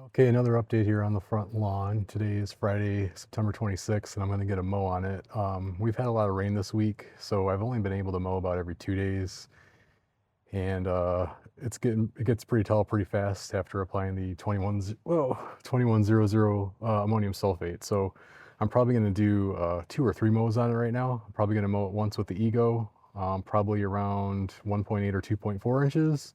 Okay, another update here on the front lawn. Today is Friday, September 26th, and I'm going to get a mow on it. We've had a lot of rain this week, so I've only been able to mow about every 2 days, and it gets pretty tall pretty fast after applying the 2100 ammonium sulfate. So I'm probably going to do 2 or 3 mows on it right now. I'm probably going to mow it once with the Ego, probably around 1.8 or 2.4 inches,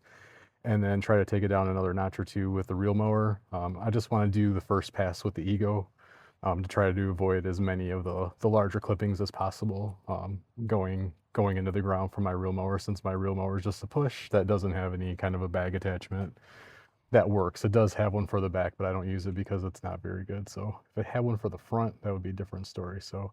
and then try to take it down another notch or two with the real mower. I just want to do the first pass with the Ego to try to avoid as many of the larger clippings as possible going into the ground from my real mower, since my real mower is just a push that doesn't have any kind of a bag attachment that works. It does have one for the back, but I don't use it because it's not very good. So if it had one for the front, that would be a different story. So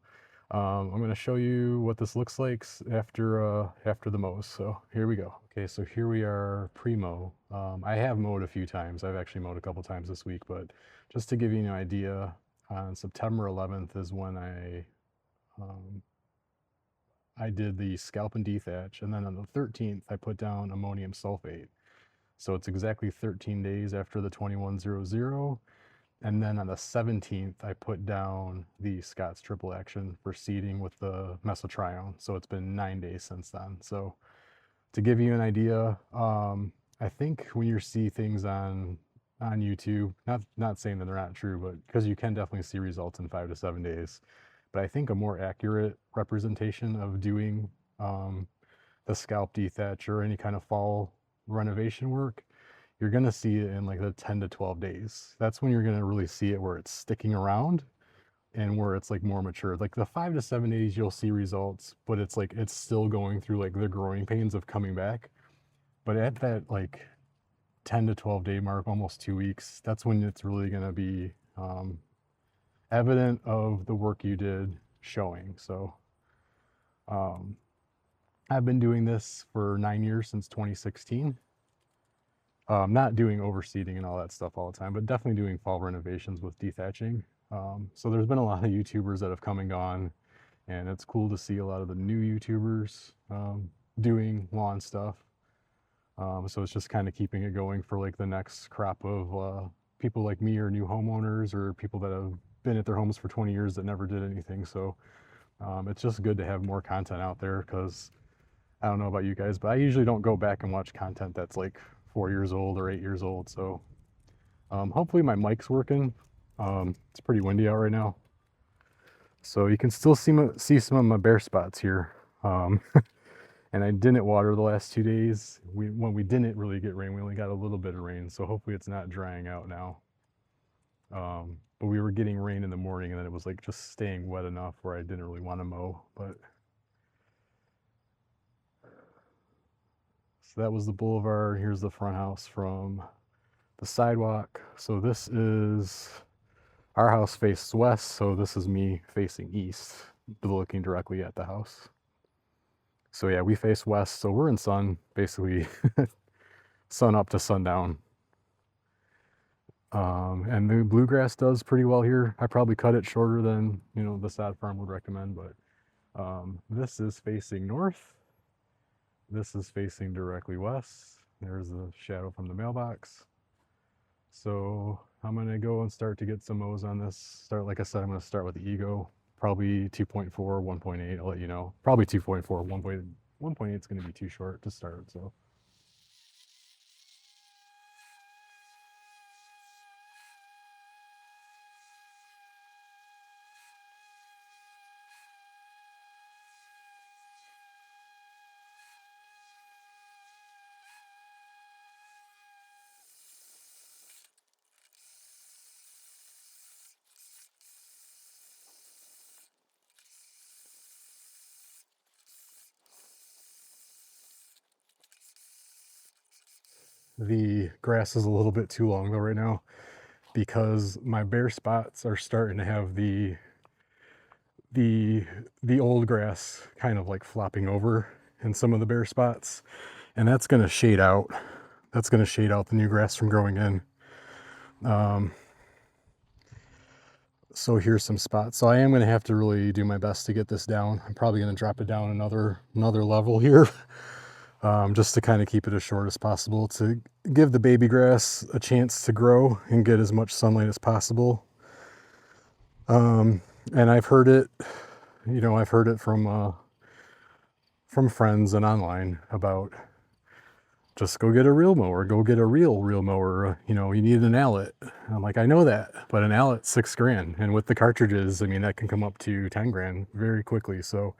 I'm going to show you what this looks like after the mows. So here we go. Okay, so here we are pre-mow. I have mowed a few times. I've actually mowed a couple times this week, but just to give you an idea, on September 11th is when I did the scalp and dethatch, and then on the 13th I put down ammonium sulfate. So it's exactly 13 days after the 2100. And then on the 17th, I put down the Scott's triple action for seeding with the mesotrione. So it's been 9 days since then. So to give you an idea, I think when you see things on YouTube, not saying that they're not true, but because you can definitely see results in 5 to 7 days. But I think a more accurate representation of doing the scalp dethatch or any kind of fall renovation work, you're going to see it in like the 10 to 12 days. That's when you're going to really see it where it's sticking around and where it's like more mature. Like the 5 to 7 days, you'll see results, but it's like it's still going through like the growing pains of coming back. But at that like 10 to 12 day mark, almost 2 weeks, that's when it's really going to be evident of the work you did showing. So I've been doing this for 9 years, since 2016. Not doing overseeding and all that stuff all the time, but definitely doing fall renovations with dethatching. So there's been a lot of YouTubers that have come and gone, and it's cool to see a lot of the new YouTubers doing lawn stuff. So it's just kind of keeping it going for like the next crop of people like me, or new homeowners, or people that have been at their homes for 20 years that never did anything. So it's just good to have more content out there, because I don't know about you guys, but I usually don't go back and watch content that's like 4 years old or 8 years old. So hopefully my mic's working. It's pretty windy out right now, so you can still see some of my bare spots here. And I didn't water the last 2 days. When we didn't really get rain, we only got a little bit of rain, so hopefully it's not drying out now. But we were getting rain in the morning, and then it was like just staying wet enough where I didn't really want to mow. But so that was the boulevard. Here's the front house from the sidewalk. So this is our house faces west, so this is me facing east, looking directly at the house. So yeah, we face west, so we're in sun, basically sun up to sundown. And the bluegrass does pretty well here. I probably cut it shorter than the sod farm would recommend, but this is facing north. This is facing directly west. There's the shadow from the mailbox. So I'm gonna go and start to get some mows on this. Like I said, I'm gonna start with the Ego, probably 2.4, 1.8. I'll let you know. Probably 2.4, 1.8 is gonna be too short to start. So. The grass is a little bit too long though right now, because my bare spots are starting to have the old grass kind of like flopping over in some of the bare spots, and that's going to shade out. That's going to shade out the new grass from growing in. So here's some spots. So I am going to have to really do my best to get this down. I'm probably going to drop it down another level here. just to kind of keep it as short as possible to give the baby grass a chance to grow and get as much sunlight as possible. And I've heard it, I've heard it from friends and online about just go get a real mower, go get a real mower. You need an allett. I'm like, I know that, but an allett $6,000, and with the cartridges, I mean, that can come up to 10 grand very quickly. So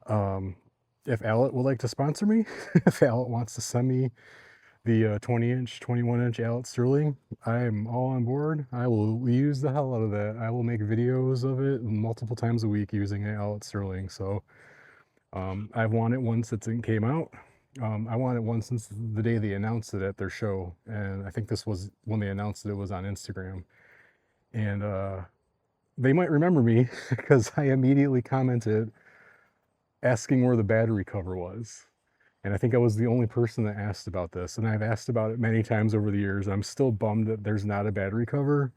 if allett would like to sponsor me, if allett wants to send me the 20-inch 21-inch allett sterling, I'm all on board. I will use the hell out of that. I will make videos of it multiple times a week using an allett sterling. So I've wanted one since it came out. I wanted one since the day they announced it at their show, and I think this was when they announced it was on Instagram. And they might remember me because I immediately commented asking where the battery cover was. And I think I was the only person that asked about this, and I've asked about it many times over the years. I'm still bummed that there's not a battery cover,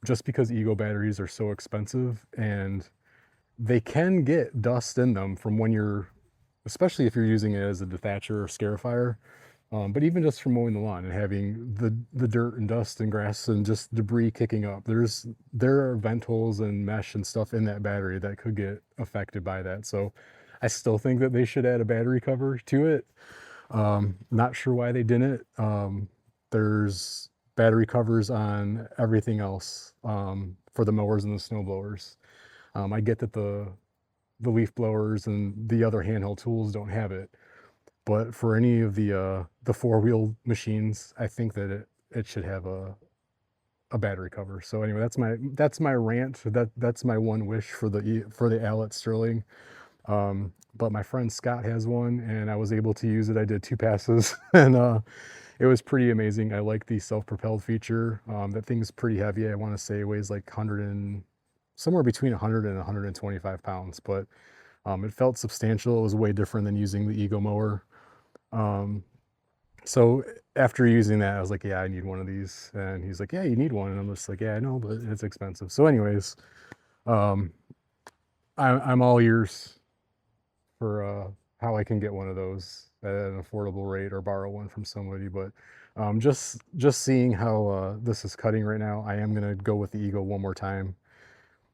just because Ego batteries are so expensive, and they can get dust in them from when you're, especially if you're using it as a dethatcher or scarifier, but even just from mowing the lawn and having the dirt and dust and grass and just debris kicking up, there are vent holes and mesh and stuff in that battery that could get affected by that. So I still think that they should add a battery cover to it. Not sure why they didn't. There's battery covers on everything else, for the mowers and the snow blowers. I get that the leaf blowers and the other handheld tools don't have it, but for any of the four-wheel machines, I think that it should have a battery cover. So anyway, that's my rant. That's my one wish for the allett sterling. But my friend Scott has one, and I was able to use it. I did 2 passes, and it was pretty amazing. I like the self-propelled feature. That thing's pretty heavy. I want to say it weighs like somewhere between 100 and 125 pounds, but it felt substantial. It was way different than using the Ego mower. So after using that, I was like, yeah, I need one of these. And he's like, yeah, you need one. And I'm just like, yeah, I know, but it's expensive. So anyways, I'm all ears for how I can get one of those at an affordable rate or borrow one from somebody. But just seeing how this is cutting right now, I am going to go with the Ego one more time.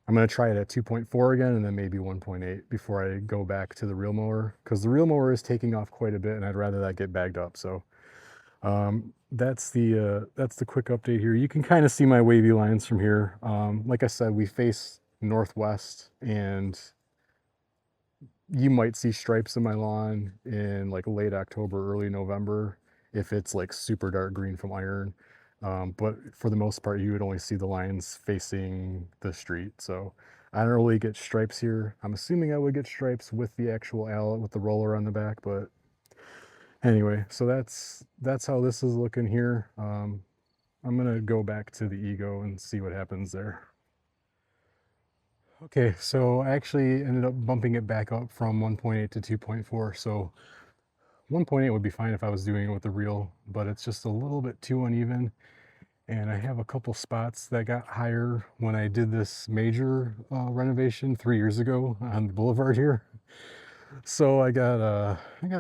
I'm going to try it at 2.4 again, and then maybe 1.8 before I go back to the real mower, because the real mower is taking off quite a bit, and I'd rather that get bagged up. So that's the quick update here. You can kind of see my wavy lines from here. Like I said, we face northwest, and you might see stripes in my lawn in like late October, early November, if it's like super dark green from iron. But for the most part, you would only see the lines facing the street. So I don't really get stripes here. I'm assuming I would get stripes with the actual allett with the roller on the back, but anyway, so that's how this is looking here. I'm gonna go back to the Ego and see what happens there. Okay, so I actually ended up bumping it back up from 1.8 to 2.4. So 1.8 would be fine if I was doing it with the reel, but it's just a little bit too uneven. And I have a couple spots that got higher when I did this major renovation 3 years ago on the boulevard here. So I got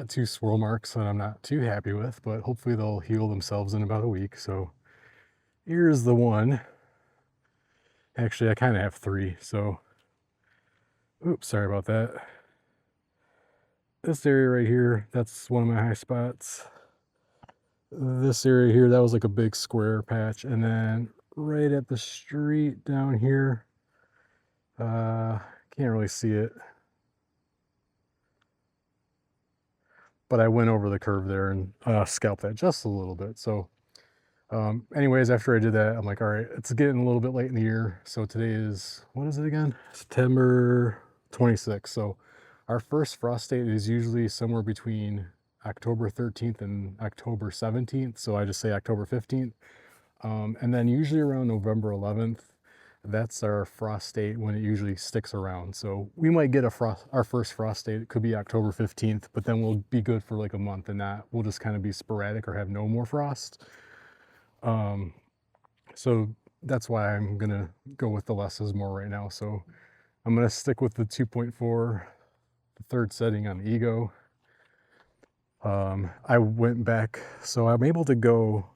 2 swirl marks that I'm not too happy with, but hopefully they'll heal themselves in about a week. So here's the one. Actually, I kind of have 3. So, oops, sorry about that. This area right here, that's one of my high spots. This area here, that was like a big square patch. And then right at the street down here, can't really see it, but I went over the curve there and scalped that just a little bit. So anyways, after I did that, I'm like, all right, it's getting a little bit late in the year. So today is, what is it again? September 26th. So our first frost date is usually somewhere between October 13th and October 17th. So I just say October 15th. And then usually around November 11th, that's our frost date when it usually sticks around. So we might get our first frost date. It could be October 15th, but then we'll be good for like a month, and that will just kind of be sporadic or have no more frost. So that's why I'm gonna go with the less is more right now. So I'm gonna stick with the 2.4, the third setting on the Ego. I went back, so I'm able to go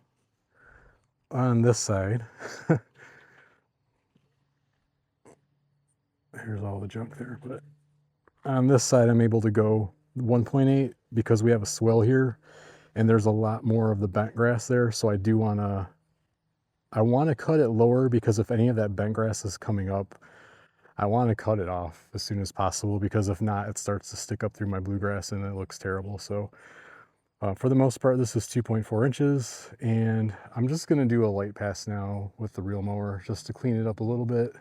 on this side. Here's all the junk there, but on this side I'm able to go 1.8 because we have a swell here and there's a lot more of the bent grass there. So I want to cut it lower because if any of that bent grass is coming up, I want to cut it off as soon as possible, because if not, it starts to stick up through my bluegrass and it looks terrible. So for the most part, this is 2.4 inches, and I'm just going to do a light pass now with the reel mower just to clean it up a little bit,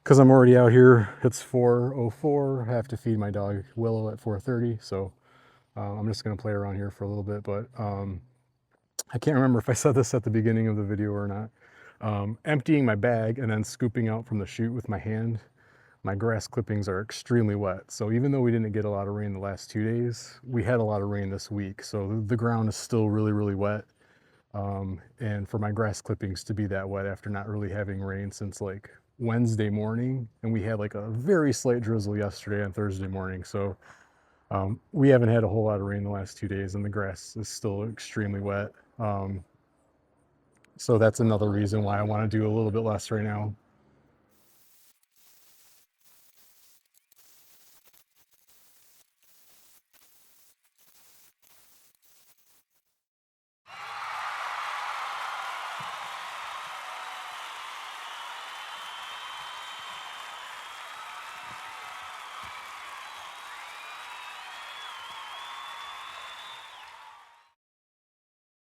because I'm already out here. It's 4:04. I have to feed my dog Willow at 4:30, so I'm just going to play around here for a little bit. But I can't remember if I said this at the beginning of the video or not. Emptying my bag and then scooping out from the chute with my hand, my grass clippings are extremely wet. So even though we didn't get a lot of rain the last 2 days, we had a lot of rain this week. So the ground is still really, really wet. And for my grass clippings to be that wet after not really having rain since like Wednesday morning, and we had like a very slight drizzle yesterday and Thursday morning. So we haven't had a whole lot of rain the last 2 days, and the grass is still extremely wet. So that's another reason why I want to do a little bit less right now.